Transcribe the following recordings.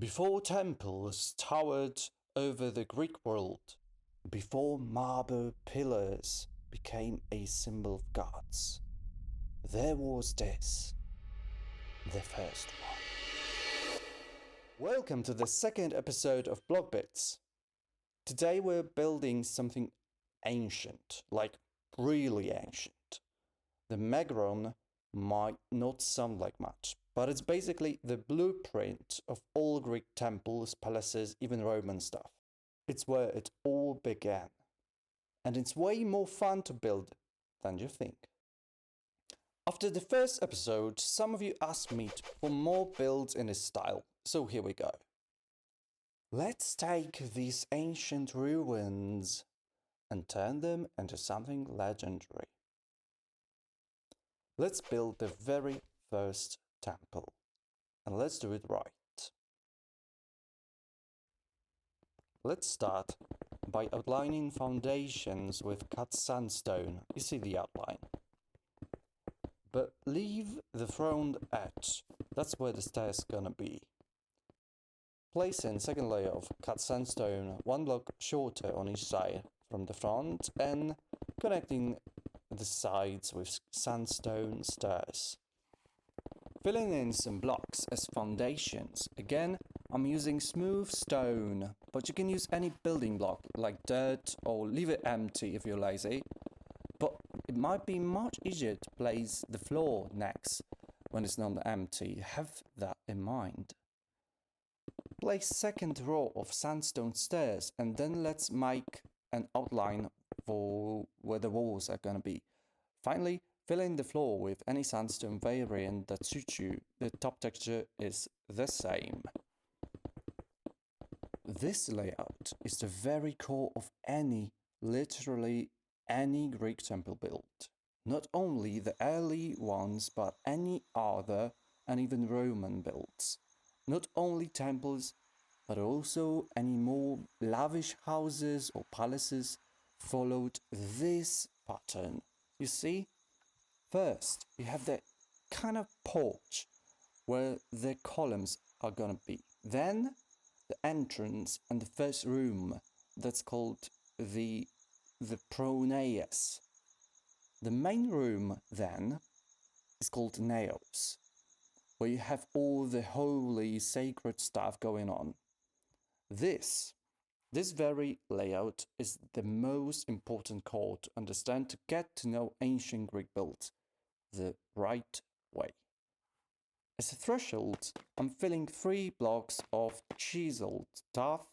Before temples towered over the Greek world, before marble pillars became a symbol of gods, there was this, the first one. Welcome to the second episode of blockBits. Today we're building something ancient, like really ancient. The Megron might not sound like much, but it's basically the blueprint of all Greek temples, palaces, even Roman stuff. It's where it all began. And it's way more fun to build than you think. After the first episode, some of you asked me for more builds in this style, so here we go. Let's take these ancient ruins and turn them into something legendary. Let's build the very first temple, and let's do it right. Let's start by outlining foundations with cut sandstone. You see the outline. But leave the front edge, that's where the stairs gonna be. Place in second layer of cut sandstone, one block shorter on each side from the front, and connecting the sides with sandstone stairs. Filling in some blocks as foundations. Again, I'm using smooth stone, but you can use any building block like dirt or leave it empty if you're lazy. But it might be much easier to place the floor next when it's not empty. Have that in mind. Place second row of sandstone stairs, and then let's make an outline for where the walls are gonna be. Finally, fill in the floor with any sandstone variant that suits you. The top texture is the same. This layout is the very core of literally any Greek temple build. Not only the early ones, but any other and even Roman builds. Not only temples, but also any more lavish houses or palaces followed this pattern. You see? First, you have the kind of porch where the columns are gonna be. Then, the entrance and the first room, that's called the pronaos. The main room, then, is called naos, where you have all the holy, sacred stuff going on. This very layout is the most important core to understand to get to know ancient Greek builds the right way. As a threshold, I'm filling 3 blocks of chiseled stuff.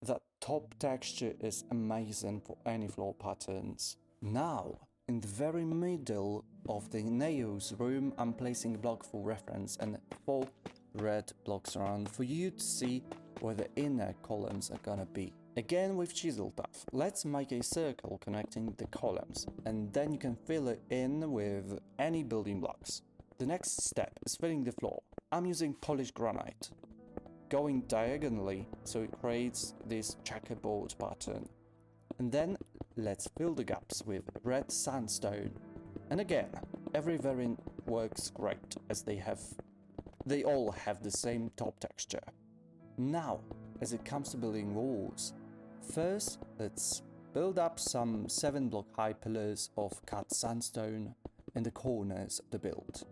That top texture is amazing for any floor patterns. Now, in the very middle of the naos room, I'm placing a block for reference and 4 red blocks around for you to see where the inner columns are gonna be. Again with chisel stuff, let's make a circle connecting the columns, and then you can fill it in with any building blocks. The next step is filling the floor. I'm using polished granite, going diagonally so it creates this checkerboard pattern. And then let's fill the gaps with red sandstone. And again, every variant works great as they all have the same top texture. Now, as it comes to building walls, first let's build up some 7 block high pillars of cut sandstone in the corners of the build,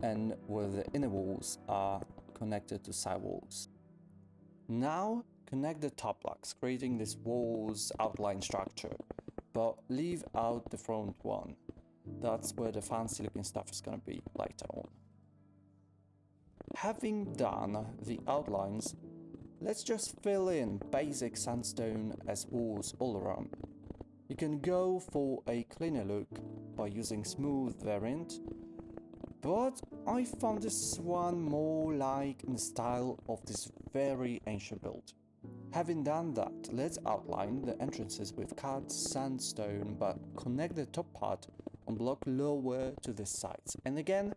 and where the inner walls are connected to side walls. Now connect the top blocks, creating this walls outline structure, but leave out the front one. That's where the fancy looking stuff is gonna be later on. Having done the outlines, let's just fill in basic sandstone as walls all around. You can go for a cleaner look by using smooth variant, but I found this one more like in the style of this very ancient build. Having done that, let's outline the entrances with cut sandstone, but connect the top part on block lower to the sides, and again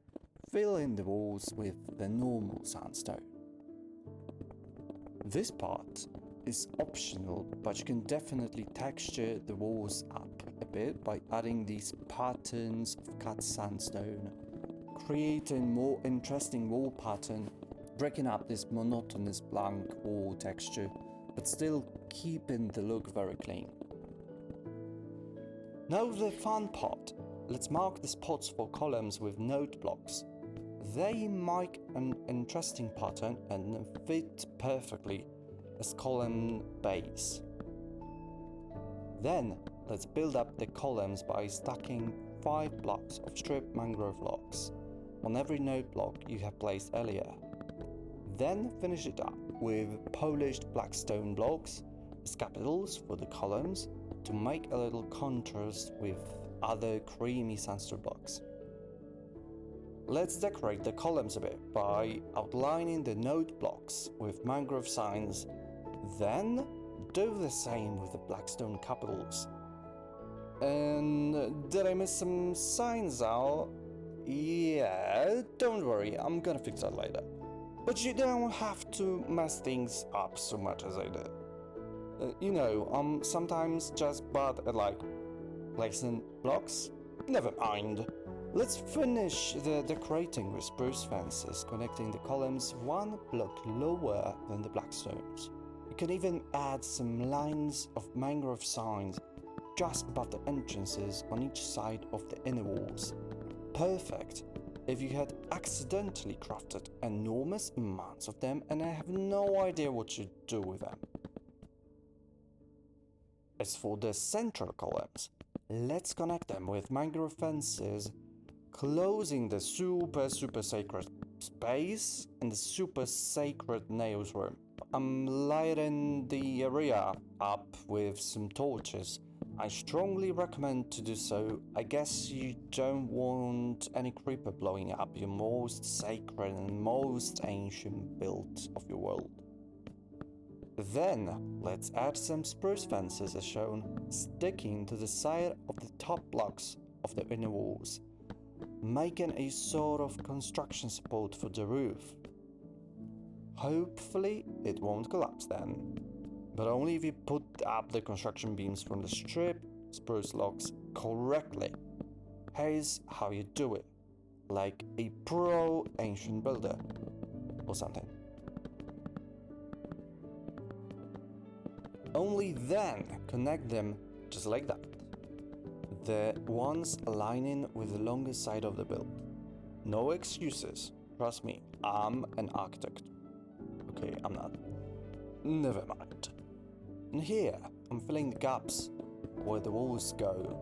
fill in the walls with the normal sandstone. This part is optional, but you can definitely texture the walls up a bit by adding these patterns of cut sandstone. Create a more interesting wall pattern breaking up this monotonous blank wall texture, but still keeping the look very clean. Now the fun part. Let's mark the spots for columns with note blocks. They make an interesting pattern and fit perfectly as column base. Then let's build up the columns by stacking 5 blocks of stripped mangrove logs on every note block you have placed earlier. Then finish it up with polished black stone blocks as capitals for the columns to make a little contrast with other creamy sandstone blocks. Let's decorate the columns a bit by outlining the note blocks with mangrove signs, then do the same with the blackstone capitals. And did I miss some signs out? Yeah, don't worry, I'm gonna fix that later. But you don't have to mess things up so much as I did. I'm sometimes just bad at placing blocks. Never mind. Let's finish the decorating with spruce fences connecting the columns 1 block lower than the blackstones. You can even add some lines of mangrove signs just above the entrances on each side of the inner walls. Perfect if you had accidentally crafted enormous amounts of them and I have no idea what you'd do with them. As for the central columns, let's connect them with mangrove fences, closing the super sacred space and the super sacred nails room. I'm lighting the area up with some torches. I strongly recommend to do so. I guess you don't want any creeper blowing up your most sacred and most ancient build of your world. Then, let's add some spruce fences as shown, sticking to the side of the top blocks of the inner walls, making a sort of construction support for the roof. Hopefully, it won't collapse then, but only if you put up the construction beams from the stripped spruce logs correctly. Here's how you do it, like a pro ancient builder or something. Only then connect them just like that. The ones aligning with the longest side of the build. No excuses. Trust me, I'm an architect. Okay, I'm not. Never mind. And here, I'm filling the gaps where the walls go.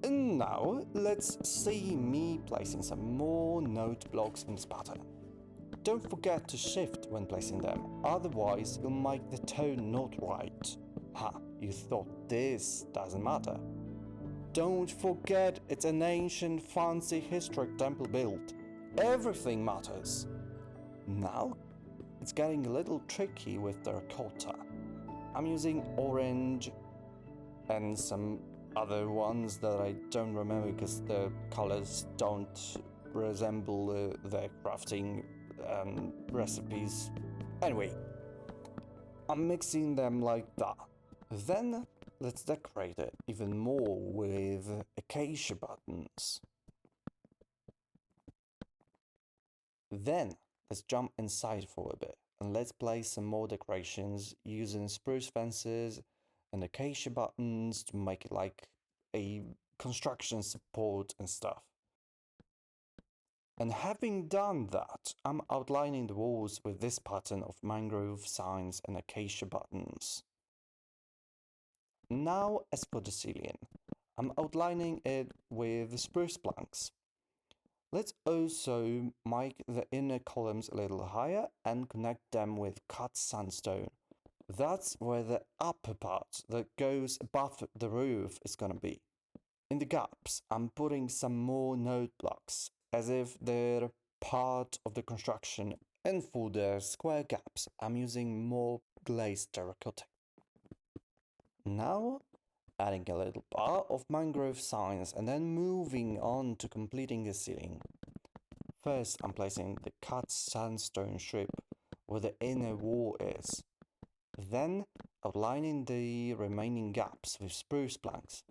And now, let's see me placing some more note blocks in this pattern. Don't forget to shift when placing them, otherwise you'll make the tone not right. You thought this doesn't matter. Don't forget it's an ancient fancy historic temple build. Everything matters. Now, it's getting a little tricky with terracotta. I'm using orange and some other ones that I don't remember because the colors don't resemble the crafting recipes. Anyway, I'm mixing them like that. Then let's decorate it even more with acacia buttons. Then let's jump inside for a bit and let's place some more decorations using spruce fences and acacia buttons to make it like a construction support and stuff. And having done that, I'm outlining the walls with this pattern of mangrove signs and acacia buttons. Now, as for the ceiling, I'm outlining it with spruce planks. Let's also make the inner columns a little higher and connect them with cut sandstone. That's where the upper part that goes above the roof is gonna be. In the gaps, I'm putting some more note blocks, as if they're part of the construction, and for the square gaps, I'm using more glazed terracotta. Now, adding a little bar of mangrove signs and then moving on to completing the ceiling. First, I'm placing the cut sandstone strip where the inner wall is. Then, outlining the remaining gaps with spruce planks.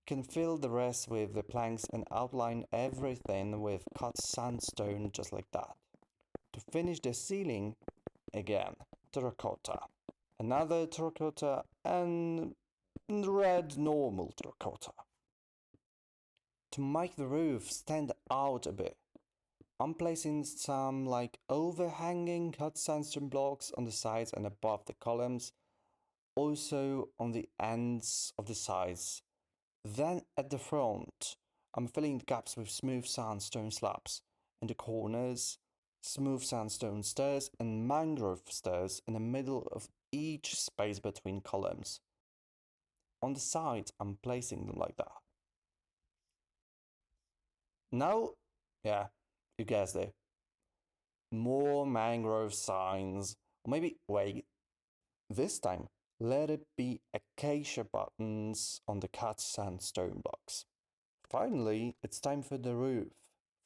can fill the rest with the planks and outline everything with cut sandstone just like that. To finish the ceiling, again, terracotta. Another terracotta and red normal terracotta. To make the roof stand out a bit, I'm placing some like overhanging cut sandstone blocks on the sides and above the columns, also on the ends of the sides. Then at the front, I'm filling the gaps with smooth sandstone slabs. In the corners, smooth sandstone stairs and mangrove stairs in the middle of each space between columns. On the sides, I'm placing them like that. Now, yeah, you guessed it. More mangrove signs. Or maybe, wait, this time, let it be acacia buttons on the cut sandstone blocks. Finally, it's time for the roof.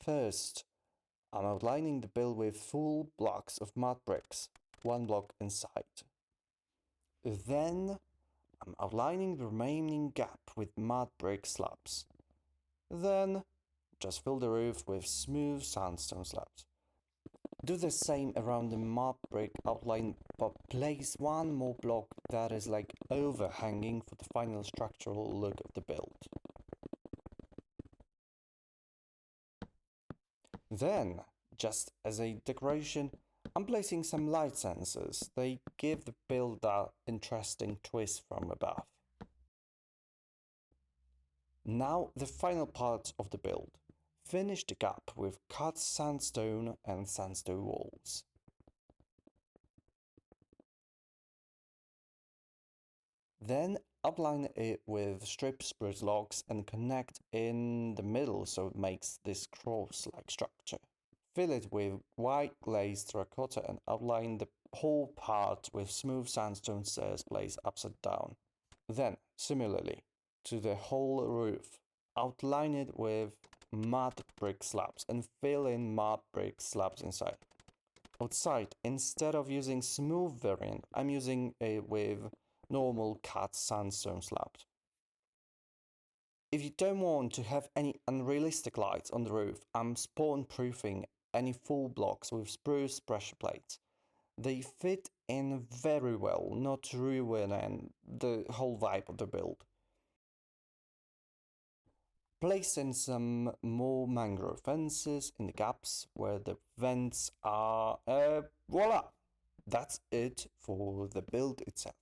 First, I'm outlining the build with full blocks of mud bricks, one block inside. Then, I'm outlining the remaining gap with mud brick slabs. Then, just fill the roof with smooth sandstone slabs. Do the same around the mud brick outline, but place one more block that is like overhanging for the final structural look of the build. Then, just as a decoration, I'm placing some light sensors. They give the build that interesting twist from above. Now the final part of the build. Finish the gap with cut sandstone and sandstone walls. Then outline it with strip spruce logs and connect in the middle so it makes this cross-like structure. Fill it with white glazed terracotta and outline the whole part with smooth sandstone stairs placed upside down. Then, similarly to the whole roof, outline it with mud brick slabs and fill in mud brick slabs inside. Outside, instead of using smooth variant, I'm using it with normal cut sandstone slabs. If you don't want to have any unrealistic lights on the roof, I'm spawn proofing any full blocks with spruce pressure plates. They fit in very well, not ruining the whole vibe of the build. Place in some more mangrove fences in the gaps where the vents are. Voila! That's it for the build itself.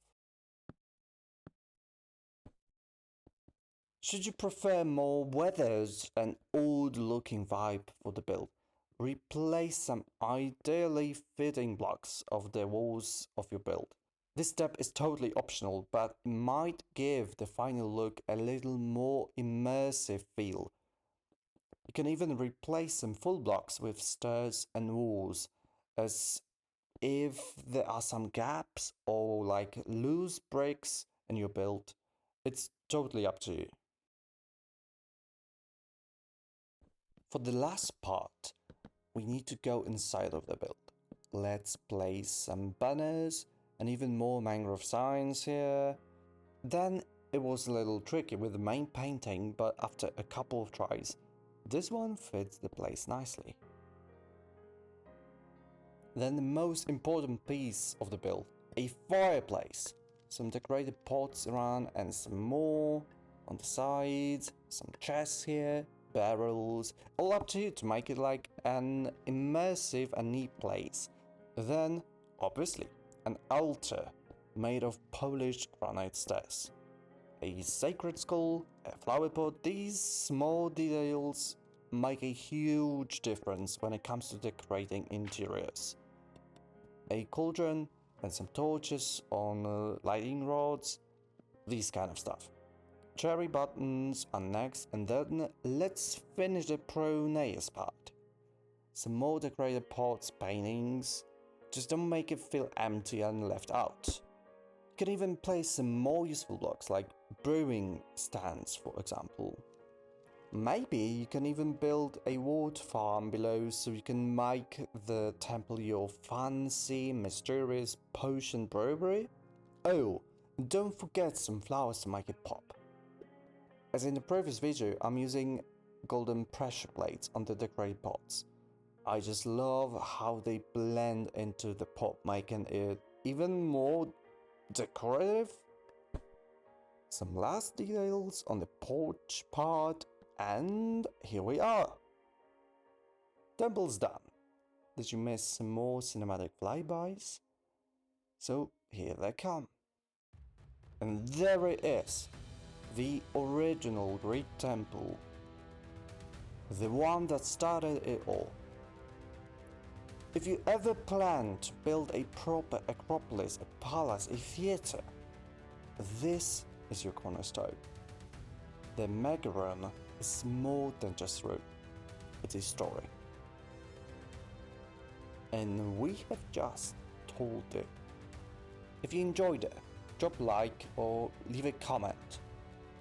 Should you prefer more weathers and old-looking vibe for the build, replace some ideally fitting blocks of the walls of your build. This step is totally optional, but might give the final look a little more immersive feel. You can even replace some full blocks with stairs and walls, as if there are some gaps or like loose bricks in your build. It's totally up to you. For the last part, we need to go inside of the build. Let's place some banners and even more mangrove signs here. Then it was a little tricky with the main painting, but after a couple of tries, this one fits the place nicely. Then the most important piece of the build, a fireplace. Some decorated pots around and some more on the sides, some chests here, barrels, all up to you to make it like an immersive and neat place. Then, obviously, an altar made of polished granite stairs. A sacred skull, a flower pot, these small details make a huge difference when it comes to decorating interiors. A cauldron and some torches on lighting rods, these kind of stuff. Cherry buttons are next, and then let's finish the pronaos part. Some more decorated pots, paintings. Just don't make it feel empty and left out. You can even place some more useful blocks like brewing stands, for example. Maybe you can even build a water farm below so you can make the temple your fancy, mysterious potion brewery. Oh, don't forget some flowers to make it pop. As in the previous video, I'm using golden pressure plates on the decorated pots. I just love how they blend into the pot, making it even more decorative. Some last details on the porch part, and here we are. Temple's done. Did you miss some more cinematic flybys? So here they come. And there it is, the original Greek temple. The one that started it all. If you ever plan to build a proper acropolis, a palace, a theatre, this is your cornerstone. The Megaron is more than just room, it's a story. And we have just told it. If you enjoyed it, drop a like or leave a comment.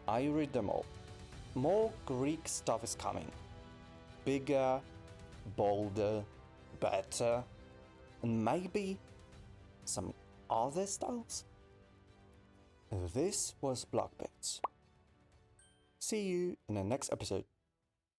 I read them all. More Greek stuff is coming. Bigger, bolder, better, and maybe some other styles? This was blockBits. See you in the next episode.